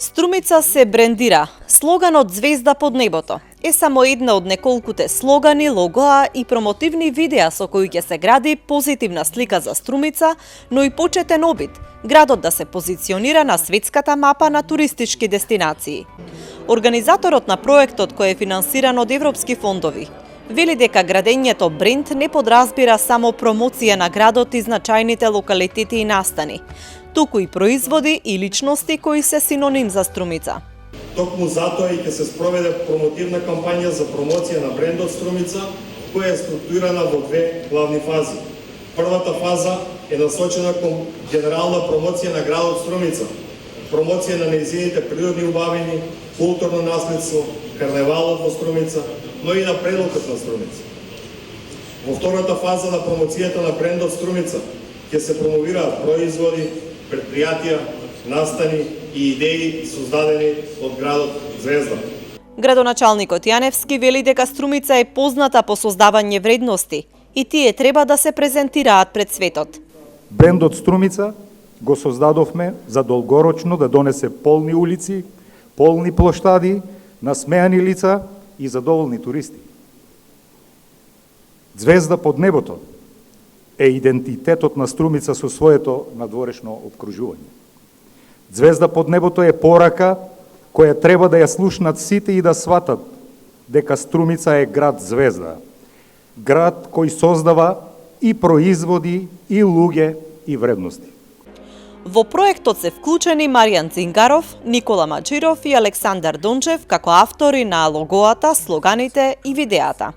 Струмица се брендира. Слоганот "Звезда под небото" е само една од неколкуте слогани, логоа и промотивни видеа со кои ќе се гради позитивна слика за Струмица, но и почетен обид градот да се позиционира на светската мапа на туристички дестинации. Организаторот на проектот, кој е финансиран од европски фондови, вели дека градењето бренд не подразбира само промоција на градот и значајните локалитети и настани, туку и производи и личности кои се синоним за Струмица. Токму затоа и ќе се спроведе промотивна кампања за промоција на брендот Струмица, која е структурирана во две главни фази. Првата фаза е насочена кон генерална промоција на градот Струмица, промоција на нејзините природни убавини, културно наследство, карневалот во Струмица, но и на предлогот на Струмица. Во втората фаза на промоцијата на брендот Струмица ќе се промовираат производи, предпријатија, настани и идеи создадени од градот Звезда. Градоначалникот Јаневски вели дека Струмица е позната по создавање вредности и тие треба да се презентираат пред светот. Брендот Струмица го создадовме за долгорочно да донесе полни улици, полни плоштади, насмеани лица и задоволни туристи. Звезда под небото е идентитетот на Струмица со своето надворешно обкружување. Звезда под небото е порака која треба да ја слушнат сите и да сватат дека Струмица е град звезда. Град кој создава и производи и луѓе и вредности. Во проектот се вклучени Маријан Цингаров, Никола Маџиров и Александар Дончев како автори на логоата, слоганите и видеата.